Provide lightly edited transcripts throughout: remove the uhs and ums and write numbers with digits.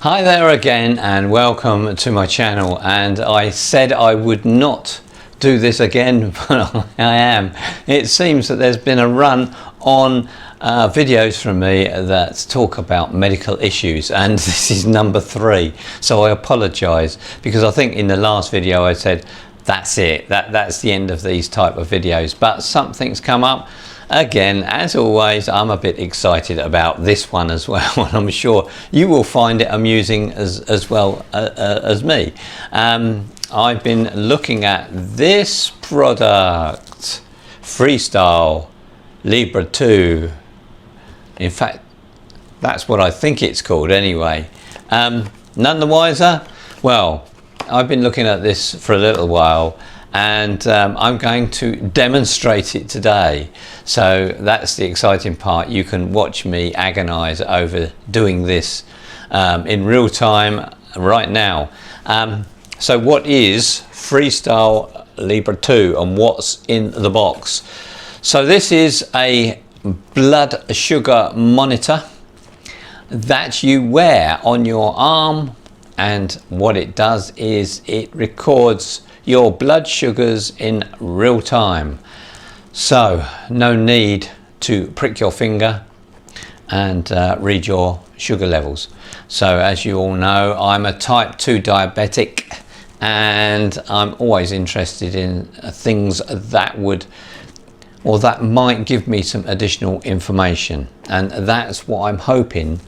Hi there again and welcome to my channel. And I said I would not do this again, but I am. It seems that there's been a run on videos from me that talk about medical issues, and this is number 3, so I apologize, because I think in the last video I said that's it, that's the end of these type of videos, but something's come up. Again, as always, I'm a bit excited about this one as well, and I'm sure you will find it amusing as well as me. I've been looking at this product, FreeStyle Libre 2. In fact, that's what I think it's called anyway. None the wiser? Well, I've been looking at this for a little while, and I'm going to demonstrate it today. So that's the exciting part. You can watch me agonize over doing this in real time right now. So what is FreeStyle Libre 2 and what's in the box? So this is a blood sugar monitor that you wear on your arm, and what it does is it records your blood sugars in real time. So no need to prick your finger and read your sugar levels. So as you all know, I'm a type 2 diabetic, and I'm always interested in things that would, or that might give me some additional information, and that's what I'm hoping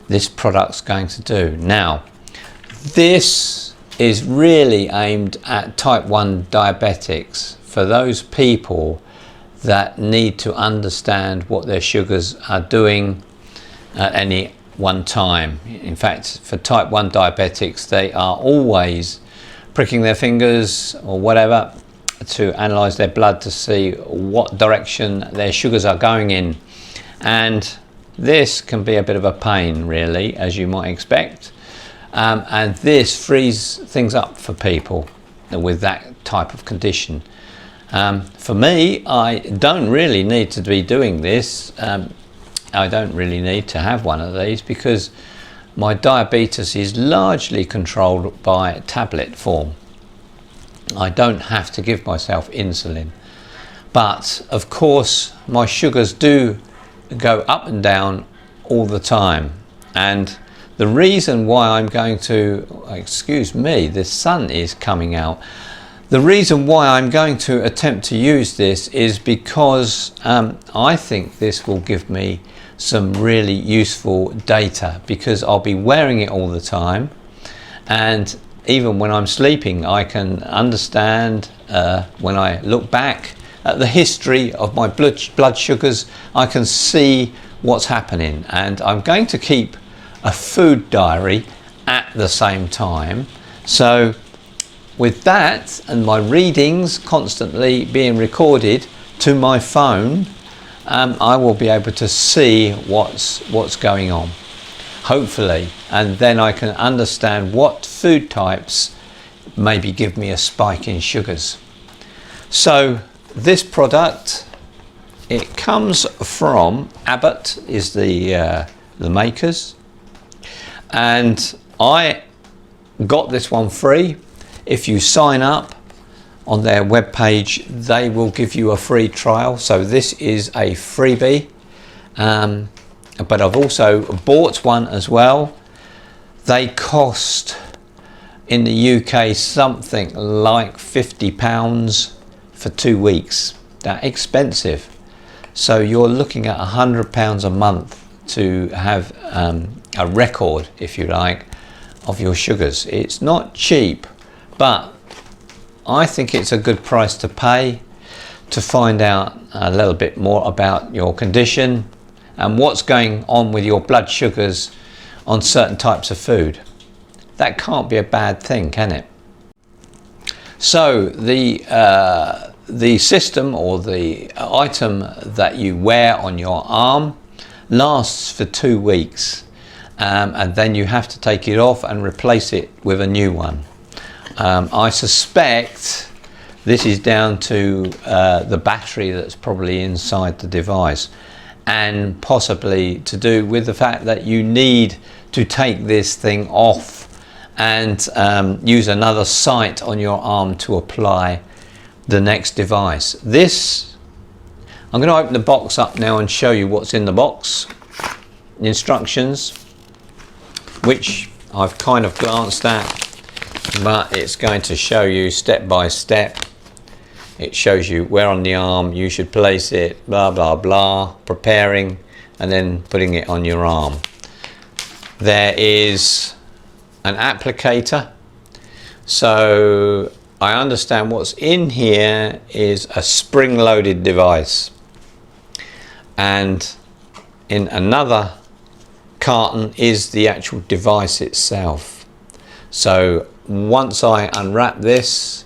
this product's going to do. Now, this is really aimed at type 1 diabetics, for those people that need to understand what their sugars are doing at any one time. In fact, for type 1 diabetics, they are always pricking their fingers or whatever to analyze their blood to see what direction their sugars are going in, and this can be a bit of a pain, really, as you might expect. And this frees things up for people with that type of condition. For me, I don't really need to be doing this. I don't really need to have one of these, because my diabetes is largely controlled by tablet form. I don't have to give myself insulin, but of course my sugars do go up and down all the time. And the reason why I'm going to, excuse me, the sun is coming out. The reason why I'm going to attempt to use this is because I think this will give me some really useful data, because I'll be wearing it all the time, and even when I'm sleeping I can understand, when I look back at the history of my blood sugars, I can see what's happening. And I'm going to keep a food diary at the same time, so with that and my readings constantly being recorded to my phone, I will be able to see what's going on, hopefully, and then I can understand what food types maybe give me a spike in sugars. So this product, it comes from Abbott, is the makers, and I got this one free. If you sign up on their webpage, they will give you a free trial. So this is a freebie, but I've also bought one as well. They cost in the UK something like £50 for 2 weeks. They're expensive. So you're looking at £100 a month to have a record, if you like, of your sugars. It's not cheap, but I think it's a good price to pay to find out a little bit more about your condition and what's going on with your blood sugars on certain types of food. That can't be a bad thing, can it? So the system, or the item that you wear on your arm, lasts for 2 weeks, and then you have to take it off and replace it with a new one. I suspect this is down to the battery that's probably inside the device, and possibly to do with the fact that you need to take this thing off and use another site on your arm to apply the next device. This, I'm going to open the box up now and show you what's in the box. Instructions, which I've kind of glanced at, but it's going to show you step by step. It shows you where on the arm you should place it, blah blah blah, preparing and then putting it on your arm. There is an applicator, so I understand what's in here is a spring-loaded device, and in another carton is the actual device itself. So once I unwrap this,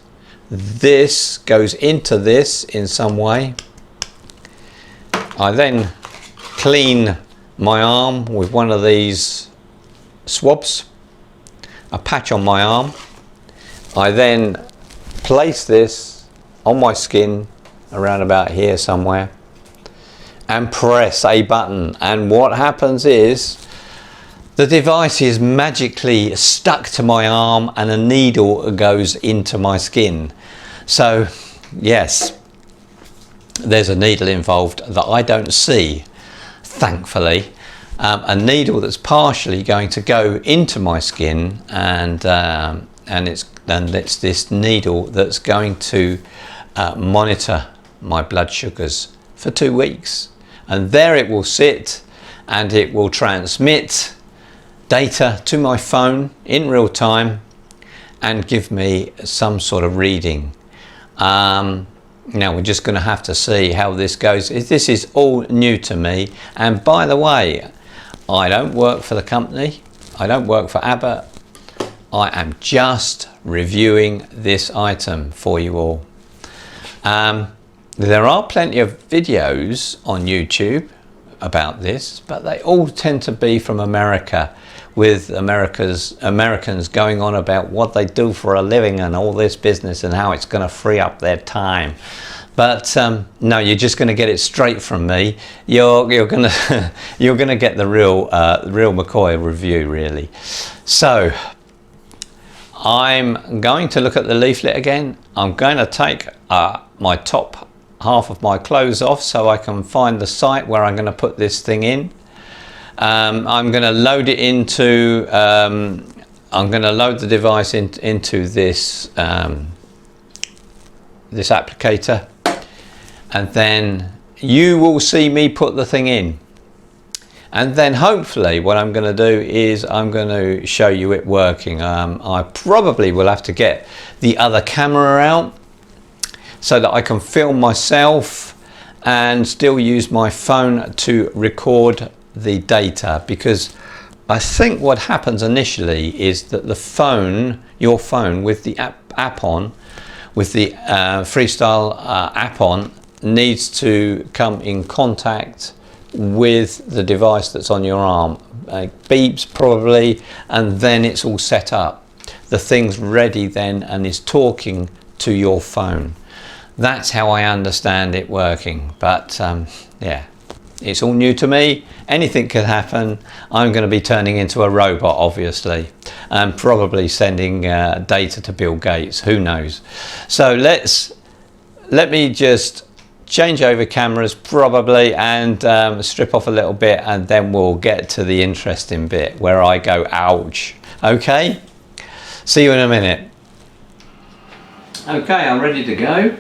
this goes into this in some way. I then clean my arm with one of these swabs, a patch on my arm. I then place this on my skin around about here somewhere and press a button, and what happens is the device is magically stuck to my arm and a needle goes into my skin. So yes, there's a needle involved that I don't see, thankfully. A needle that's partially going to go into my skin, and it's this needle that's going to monitor my blood sugars for 2 weeks, and there it will sit and it will transmit data to my phone in real time and give me some sort of reading. Now we're just going to have to see how this goes. This is all new to me, and by the way, I don't work for the company, I don't work for Abbott, I am just reviewing this item for you all. There are plenty of videos on YouTube about this, but they all tend to be from America, with Americans going on about what they do for a living and all this business and how it's going to free up their time. But no, you're just going to get it straight from me. You're going to you're going to get the real McCoy review, really. So I'm going to look at the leaflet again. I'm going to take my top half of my clothes off so I can find the site where I'm going to put this thing in. I'm going to load it into, I'm going to load the device into this this applicator, and then you will see me put the thing in, and then hopefully what I'm going to do is I'm going to show you it working. I probably will have to get the other camera out so that I can film myself and still use my phone to record the data, because I think what happens initially is that the phone, your phone with the app on, with the FreeStyle app on, needs to come in contact with the device that's on your arm. It beeps probably, and then it's all set up. The thing's ready then and is talking to your phone. That's how I understand it working, but yeah, it's all new to me. Anything could happen. I'm going to be turning into a robot, obviously, and probably sending data to Bill Gates. Who knows? So let me just change over cameras probably, and strip off a little bit, and then we'll get to the interesting bit where I go ouch. Okay, see you in a minute. Okay, I'm ready to go.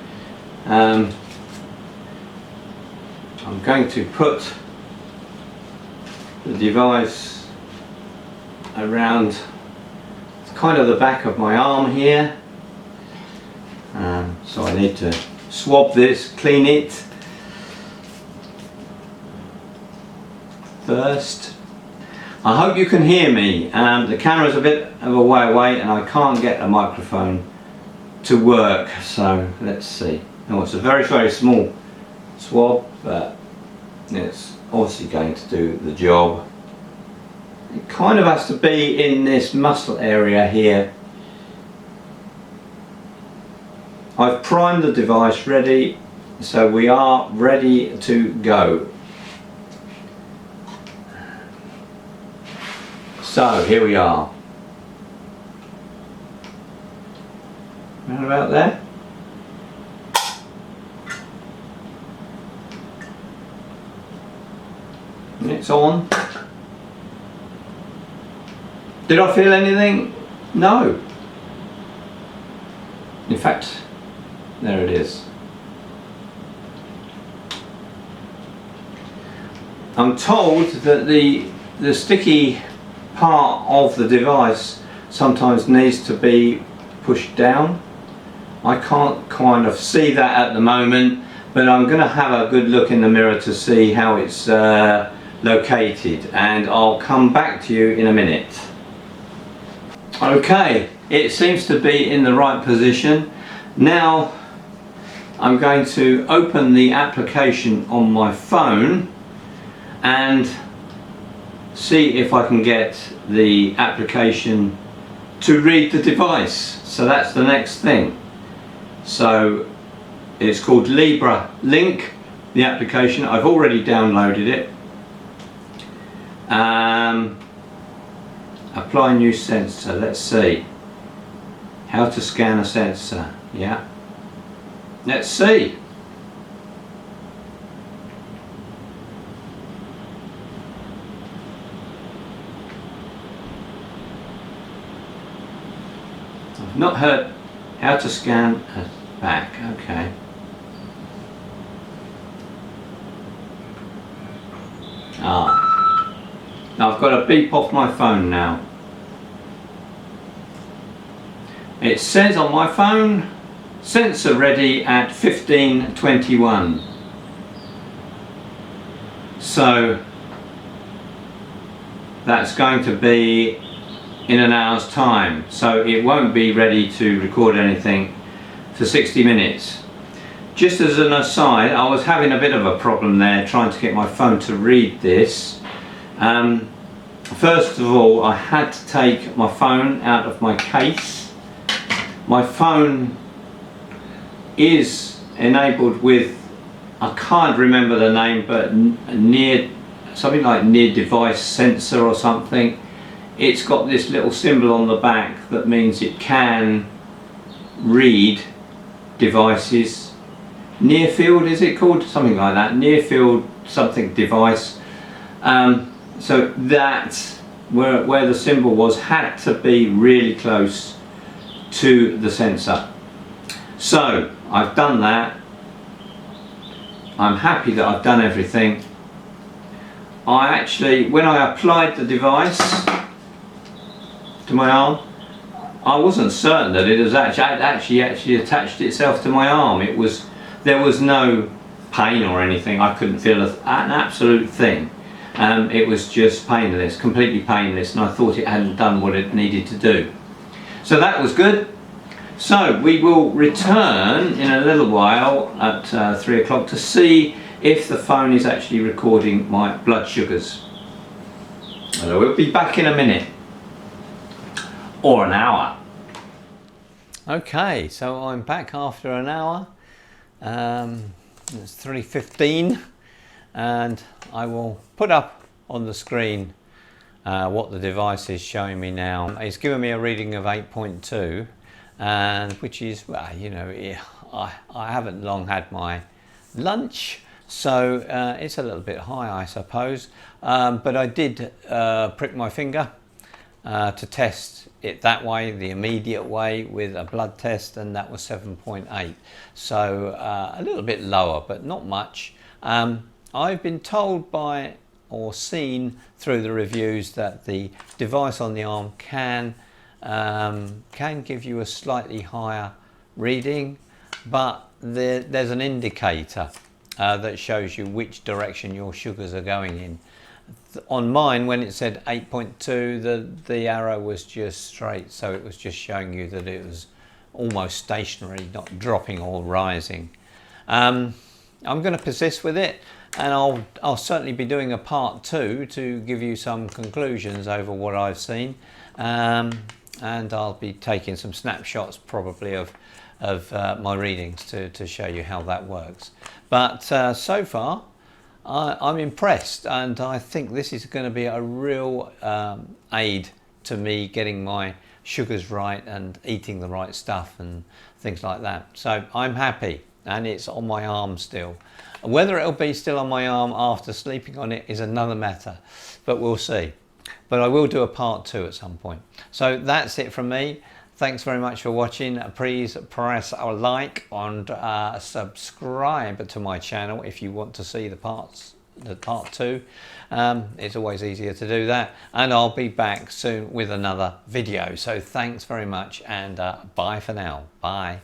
I'm going to put the device around kind of the back of my arm here. So I need to swab this, clean it first. I hope you can hear me. The camera's a bit of a way away and I can't get the microphone to work, so let's see. Oh, it's a very, very small swab, but it's obviously going to do the job. It kind of has to be in this muscle area here. I've primed the device ready, so we are ready to go. So here we are. Round about there. And it's on. Did I feel anything? No. In fact, there it is. I'm told that the sticky part of the device sometimes needs to be pushed down. I can't kind of see that at the moment, but I'm going to have a good look in the mirror to see how it's located, and I'll come back to you in a minute. Okay, it seems to be in the right position. Now I'm going to open the application on my phone and see if I can get the application to read the device. So that's the next thing. So it's called Libre Link, the application. I've already downloaded it. Apply new sensor. Let's see how to scan a sensor. Yeah, let's see. I've not heard how to scan a back. Okay. Now I've got a beep off my phone now. It says on my phone, sensor ready at 15:21. So that's going to be in an hour's time. So it won't be ready to record anything for 60 minutes. Just as an aside, I was having a bit of a problem there trying to get my phone to read this. First of all, I had to take my phone out of my case. My phone is enabled with, I can't remember the name, but something like near device sensor or something. It's got this little symbol on the back that means it can read devices. Near field, is it called? Something like that. Near field something device. So that where the symbol was had to be really close to the sensor. So I've done that. I'm happy that I've done everything. I actually, when I applied the device to my arm, I wasn't certain that it was actually attached itself to my arm. There was no pain or anything. I couldn't feel an absolute thing. It was just painless, completely painless, and I thought it hadn't done what it needed to do. So that was good. So we will return in a little while at 3 o'clock to see if the phone is actually recording my blood sugars. So we'll be back in a minute or an hour. Okay, so I'm back after an hour. It's 3:15, and I will put up on the screen what the device is showing me now. It's given me a reading of 8.2, and which is, well, you know, I haven't long had my lunch, so it's a little bit high, I suppose, but I did prick my finger to test it that way, the immediate way, with a blood test, and that was 7.8, so a little bit lower, but not much. I've been told by or seen through the reviews that the device on the arm can give you a slightly higher reading, but there's an indicator that shows you which direction your sugars are going in. On mine, when it said 8.2, the arrow was just straight, so it was just showing you that it was almost stationary, not dropping or rising. I'm going to persist with it, and I'll certainly be doing a part 2 to give you some conclusions over what I've seen, and I'll be taking some snapshots probably of my readings to show you how that works. But so far I'm impressed, and I think this is going to be a real aid to me getting my sugars right and eating the right stuff and things like that. So I'm happy, and it's on my arm still. Whether it'll be still on my arm after sleeping on it is another matter, but we'll see. But I will do a part 2 at some point. So that's it from me. Thanks very much for watching. Please press a like and subscribe to my channel if you want to see the part 2. It's always easier to do that, and I'll be back soon with another video. So thanks very much, and bye for now. Bye.